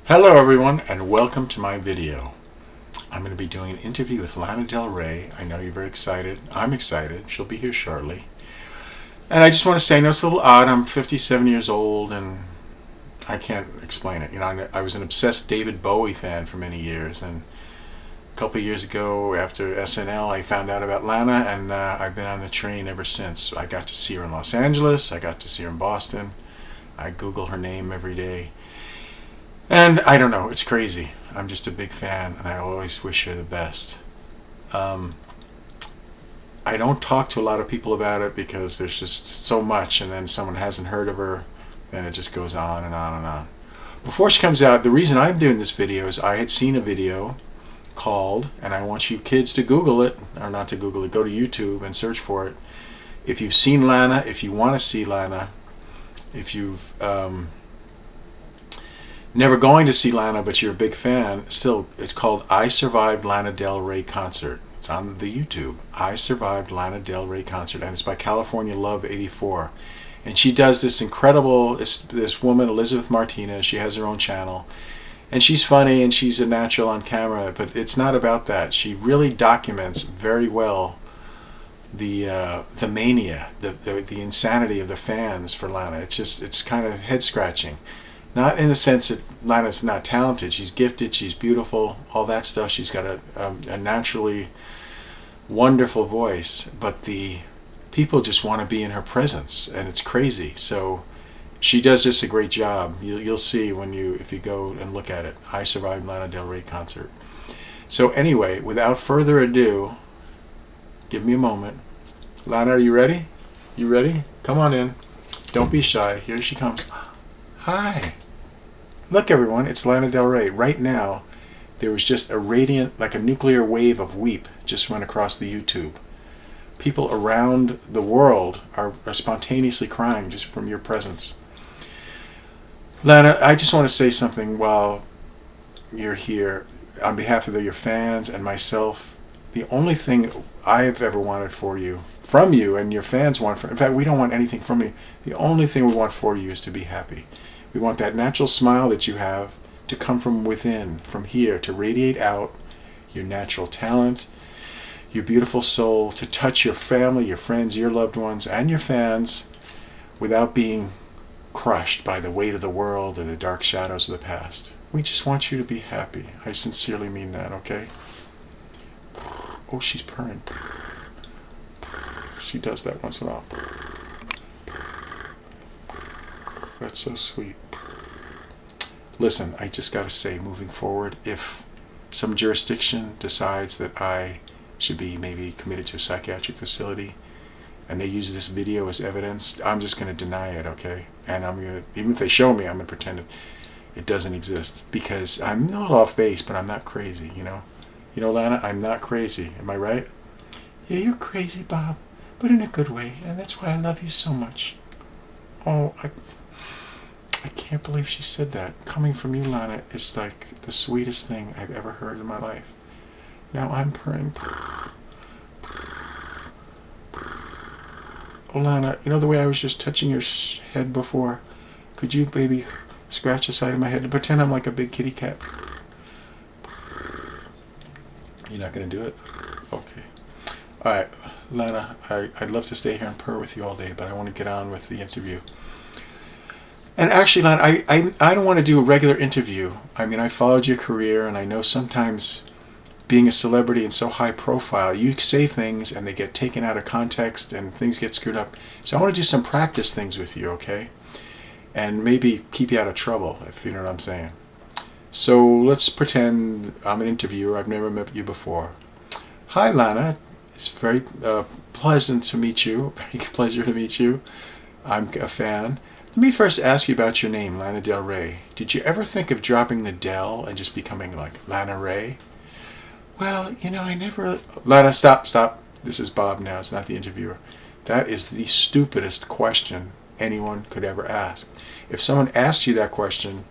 Hello everyone and welcome to my video. I'm going to be doing an interview with Lana Del Rey. I know you're very excited. I'm excited. She'll be here shortly. And I just want to say, I know it's a little odd. I'm 57 years old and I can't explain it. You know, I was an obsessed David Bowie fan for many years, and a couple of years ago after SNL I found out about Lana, and I've been on the train ever since. I got to see her in Los Angeles. I got to see her in Boston. I Google her name every day. And I don't know, it's crazy. I'm just a big fan, and I always wish her the best. I don't talk to a lot of people about it because there's just so much, and then someone hasn't heard of her, then it just goes on and on and on. Before she comes out, the reason I'm doing this video is I had seen a video called, and I want you kids to Google it, or not to Google it, go to YouTube and search for it. If you've seen Lana, if you want to see Lana, if you've never going to see Lana but you're a big fan, still, it's called I Survived Lana Del Rey Concert. It's on the YouTube. I Survived Lana Del Rey Concert, and it's by California Love 84. And she does this incredible, this woman, Elizabeth Martinez, she has her own channel. And she's funny and she's a natural on camera, but it's not about that. She really documents very well the mania, the insanity of the fans for Lana. It's kind of head scratching. Not in the sense that Lana's not talented. She's gifted, she's beautiful, all that stuff. She's got a naturally wonderful voice, but the people just want to be in her presence, and it's crazy. So she does just a great job. You'll see if you go and look at it. I Survived Lana Del Rey Concert. So anyway, without further ado, give me a moment. Lana, are you ready? You ready? Come on in. Don't be shy. Here she comes. Hi. Look everyone, it's Lana Del Rey. Right now, there was just a radiant, like a nuclear wave of weep just went across the YouTube. People around the world are spontaneously crying just from your presence. Lana, I just want to say something while you're here. On behalf of your fans and myself, the only thing I've ever wanted from you, and your fans want in fact, we don't want anything from you. The only thing we want for you is to be happy. We want that natural smile that you have to come from within, from here, to radiate out your natural talent, your beautiful soul, to touch your family, your friends, your loved ones, and your fans without being crushed by the weight of the world or the dark shadows of the past. We just want you to be happy. I sincerely mean that, okay? Oh, she's purring. She does that once in a while. That's so sweet. Listen, I just gotta say, moving forward, if some jurisdiction decides that I should be maybe committed to a psychiatric facility and they use this video as evidence, I'm just gonna deny it, okay? And I'm gonna, even if they show me, I'm gonna pretend it doesn't exist, because I'm a little off base, but I'm not crazy, you know? You know, Lana, I'm not crazy. Am I right? Yeah, you're crazy, Bob, but in a good way, and that's why I love you so much. Oh, I can't believe she said that. Coming from you, Lana, is like the sweetest thing I've ever heard in my life. Now I'm purring. Oh, Lana, you know the way I was just touching your head before? Could you maybe scratch the side of my head and pretend I'm like a big kitty cat? You're not going to do it? Okay. All right, Lana, I'd love to stay here and purr with you all day, but I want to get on with the interview. And actually, Lana, I don't want to do a regular interview. I mean, I followed your career, and I know sometimes being a celebrity and so high profile, you say things and they get taken out of context and things get screwed up. So I want to do some practice things with you, okay? And maybe keep you out of trouble, if you know what I'm saying. So let's pretend I'm an interviewer. I've never met you before. Hi, Lana. It's very pleasant to meet you. Very pleasure to meet you. I'm a fan. Let me first ask you about your name, Lana Del Rey. Did you ever think of dropping the Del and just becoming like Lana Rey? Well, you know, I never... Lana, stop. This is Bob now. It's not the interviewer. That is the stupidest question anyone could ever ask. If someone asks you that question,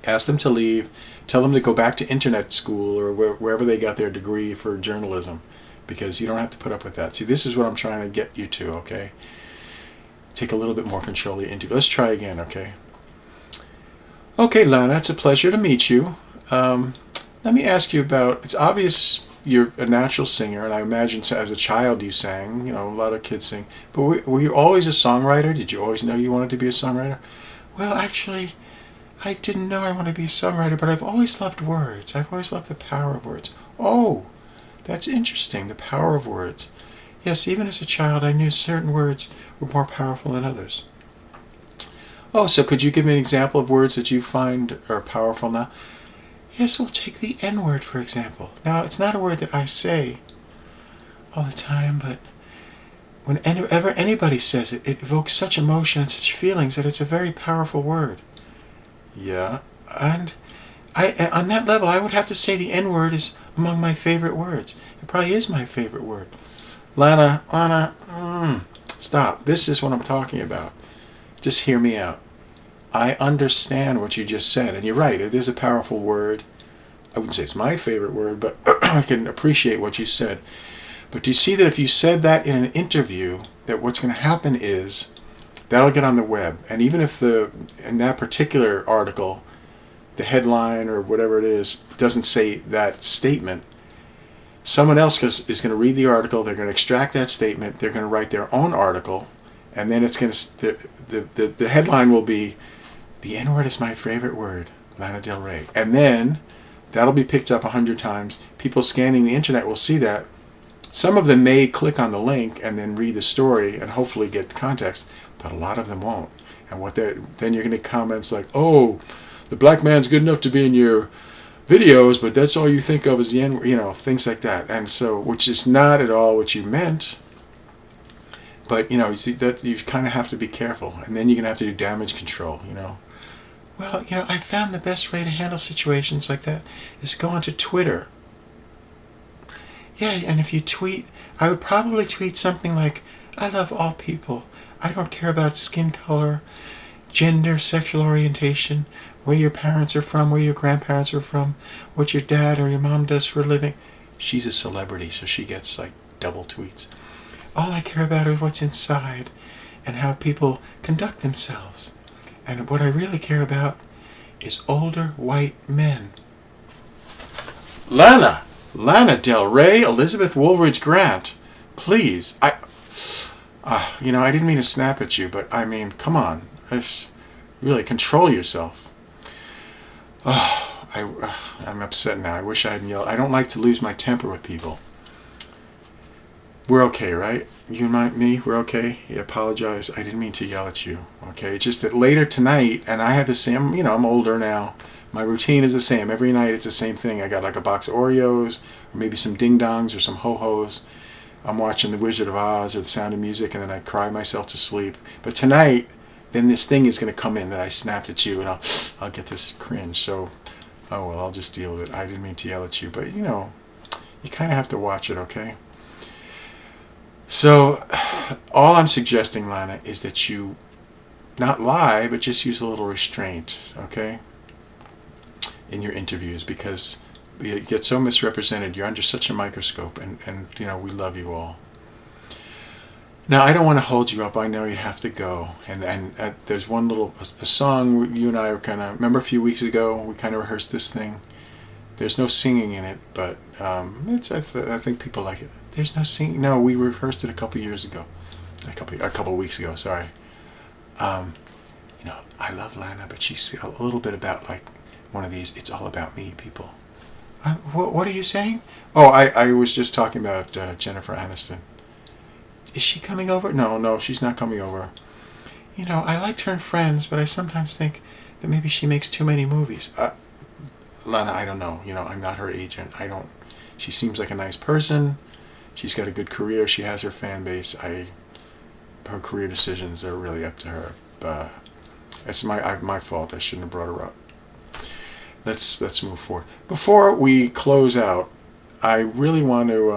ask them to leave. Tell them to go back to internet school or wherever they got their degree for journalism, because you don't have to put up with that. See, this is what I'm trying to get you to, okay? Take a little bit more control of your interview. Let's try again, okay? Okay, Lana, it's a pleasure to meet you. Um, Let me ask you about. It's obvious you're a natural singer, and I imagine as a child you sang. You know, a lot of kids sing. But were you always a songwriter? Did you always know you wanted to be a songwriter? Well, actually, I didn't know I wanted to be a songwriter, but I've always loved words. I've always loved the power of words. Oh, that's interesting, the power of words. Yes, even as a child, I knew certain words were more powerful than others. Oh, so could you give me an example of words that you find are powerful now? Yes, we'll take the N word, for example. Now, it's not a word that I say all the time, but whenever anybody says it, it evokes such emotion and such feelings that it's a very powerful word. Yeah, and on that level, I would have to say the N word is among my favorite words. It probably is my favorite word. Lana, stop. This is what I'm talking about. Just hear me out. I understand what you just said, and you're right, it is a powerful word. I wouldn't say it's my favorite word, but I can appreciate what you said. But do you see that if you said that in an interview, that what's going to happen is that'll get on the web, and even if in that particular article, the headline or whatever it is doesn't say that statement, someone else is going to read the article, they're going to extract that statement, they're going to write their own article, and then it's going to the headline will be, "The N word is my favorite word, Lana Del Rey," and then that'll be picked up 100 times. People scanning the internet will see that. Some of them may click on the link and then read the story and hopefully get context, but a lot of them won't. And then you're going to get comments like, "Oh, the black man's good enough to be in your videos, but that's all you think of is the N," things like that. And so, which is not at all what you meant. But you see that you kind of have to be careful, and then you're gonna have to do damage control. Well, I found the best way to handle situations like that is go onto Twitter. Yeah, and if you tweet, I would probably tweet something like, "I love all people. I don't care about skin color, gender, sexual orientation, where your parents are from, where your grandparents are from, what your dad or your mom does for a living." She's a celebrity, so she gets like double tweets. "All I care about is what's inside and how people conduct themselves. And what I really care about is older white men." Lana Del Rey, Elizabeth Woolridge Grant, please. I didn't mean to snap at you, but I mean, come on. Really control yourself. I'm upset now. I wish I hadn't yelled. I don't like to lose my temper with people. We're okay, right? You and me, we're okay? I apologize. I didn't mean to yell at you, okay? It's just that later tonight, and I have the same, I'm older now. My routine is the same. Every night it's the same thing. I got like a box of Oreos, or maybe some ding-dongs or some ho-hos. I'm watching The Wizard of Oz or The Sound of Music, and then I cry myself to sleep. But tonight, then this thing is going to come in that I snapped at you, and I'll get this cringe. So, oh well, I'll just deal with it. I didn't mean to yell at you, but you kind of have to watch it, okay? So, all I'm suggesting, Lana, is that you not lie, but just use a little restraint, okay, in your interviews, because you get so misrepresented. You're under such a microscope, and we love you all. Now, I don't want to hold you up. I know you have to go, and there's one a song you and I were remember a few weeks ago, we kind of rehearsed this thing. There's no singing in it, but I think people like it. There's no singing. No, we rehearsed it a couple years ago. A couple weeks ago, sorry. I love Lana, but she's a little bit about like one of these, "It's all about me" people. What are you saying? Oh, I was just talking about Jennifer Aniston. Is she coming over? No, she's not coming over. I liked her in Friends, but I sometimes think that maybe she makes too many movies. Lana, I don't know. I'm not her agent. She seems like a nice person. She's got a good career. She has her fan base. Her career decisions are really up to her. It's my fault. I shouldn't have brought her up. Let's move forward. Before we close out, I really want to,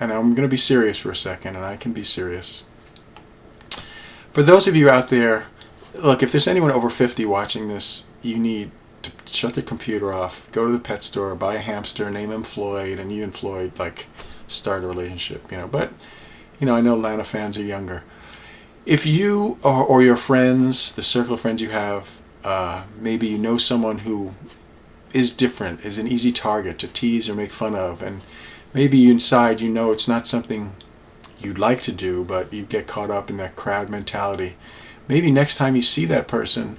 and I'm going to be serious for a second, and I can be serious. For those of you out there, look, if there's anyone over 50 watching this, you need to shut the computer off, go to the pet store, buy a hamster, name him Floyd, and you and Floyd start a relationship. But I know Lana fans are younger. If you or your friends, the circle of friends you have, Maybe you know someone who is different, is an easy target to tease or make fun of, and maybe inside you know it's not something you'd like to do, but you get caught up in that crowd mentality. Maybe next time you see that person,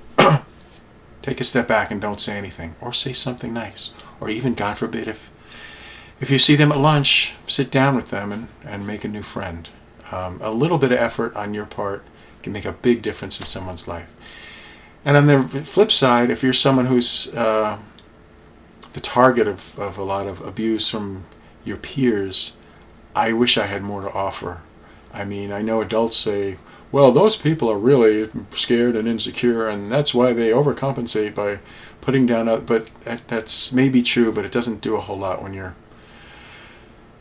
take a step back and don't say anything, or say something nice, or even, God forbid, if you see them at lunch, sit down with them and make a new friend. A little bit of effort on your part can make a big difference in someone's life. And on the flip side, if you're someone who's the target of a lot of abuse from your peers, I wish I had more to offer. I mean, I know adults say, well, those people are really scared and insecure, and that's why they overcompensate by putting down other, but that's maybe true, but it doesn't do a whole lot when you're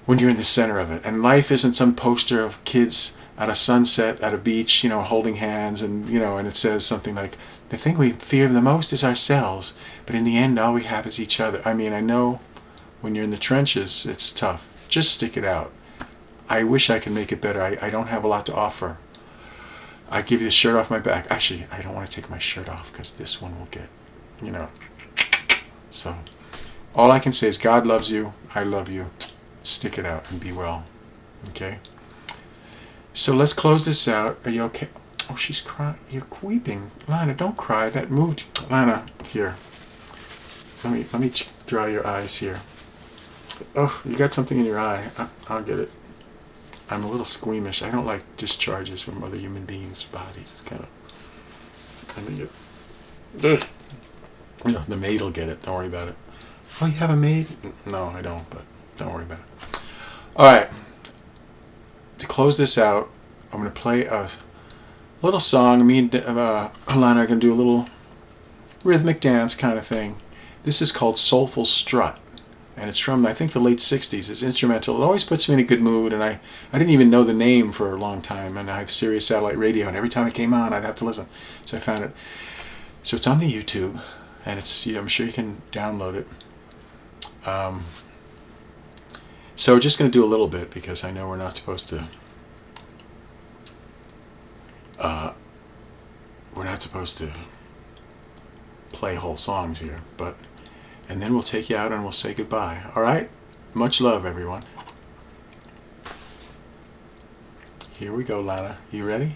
in the center of it. And life isn't some poster of kids at a sunset at a beach, holding hands, and and it says something like, the thing we fear the most is ourselves, but in the end all we have is each other. I mean, I know when you're in the trenches it's tough. Just stick it out. I wish I could make it better. I don't have a lot to offer. I give you the shirt off my back. Actually, I don't want to take my shirt off because this one will get, So, all I can say is God loves you. I love you. Stick it out and be well. Okay? So let's close this out. Are you okay? Oh, she's crying. You're weeping. Lana, don't cry. That moved. Lana, here. Let me dry your eyes here. Oh, you got something in your eye. I'll get it. I'm a little squeamish. I don't like discharges from other human beings' bodies. It's kind of... Let me get... The maid will get it. Don't worry about it. Oh, you have a maid? No, I don't, but don't worry about it. Alright. To close this out, I'm going to play a little song. Me and Lana are going to do a little rhythmic dance kind of thing. This is called Soulful Strut. And it's from, I think, the late 60s. It's instrumental. It always puts me in a good mood, and I didn't even know the name for a long time, and I have Sirius Satellite Radio, and every time it came on, I'd have to listen. So I found it. So it's on the YouTube, and I'm sure you can download it. So we're just going to do a little bit, because I know we're not supposed to... play whole songs here, but... And then we'll take you out and we'll say goodbye. All right? Much love, everyone. Here we go, Lana. You ready?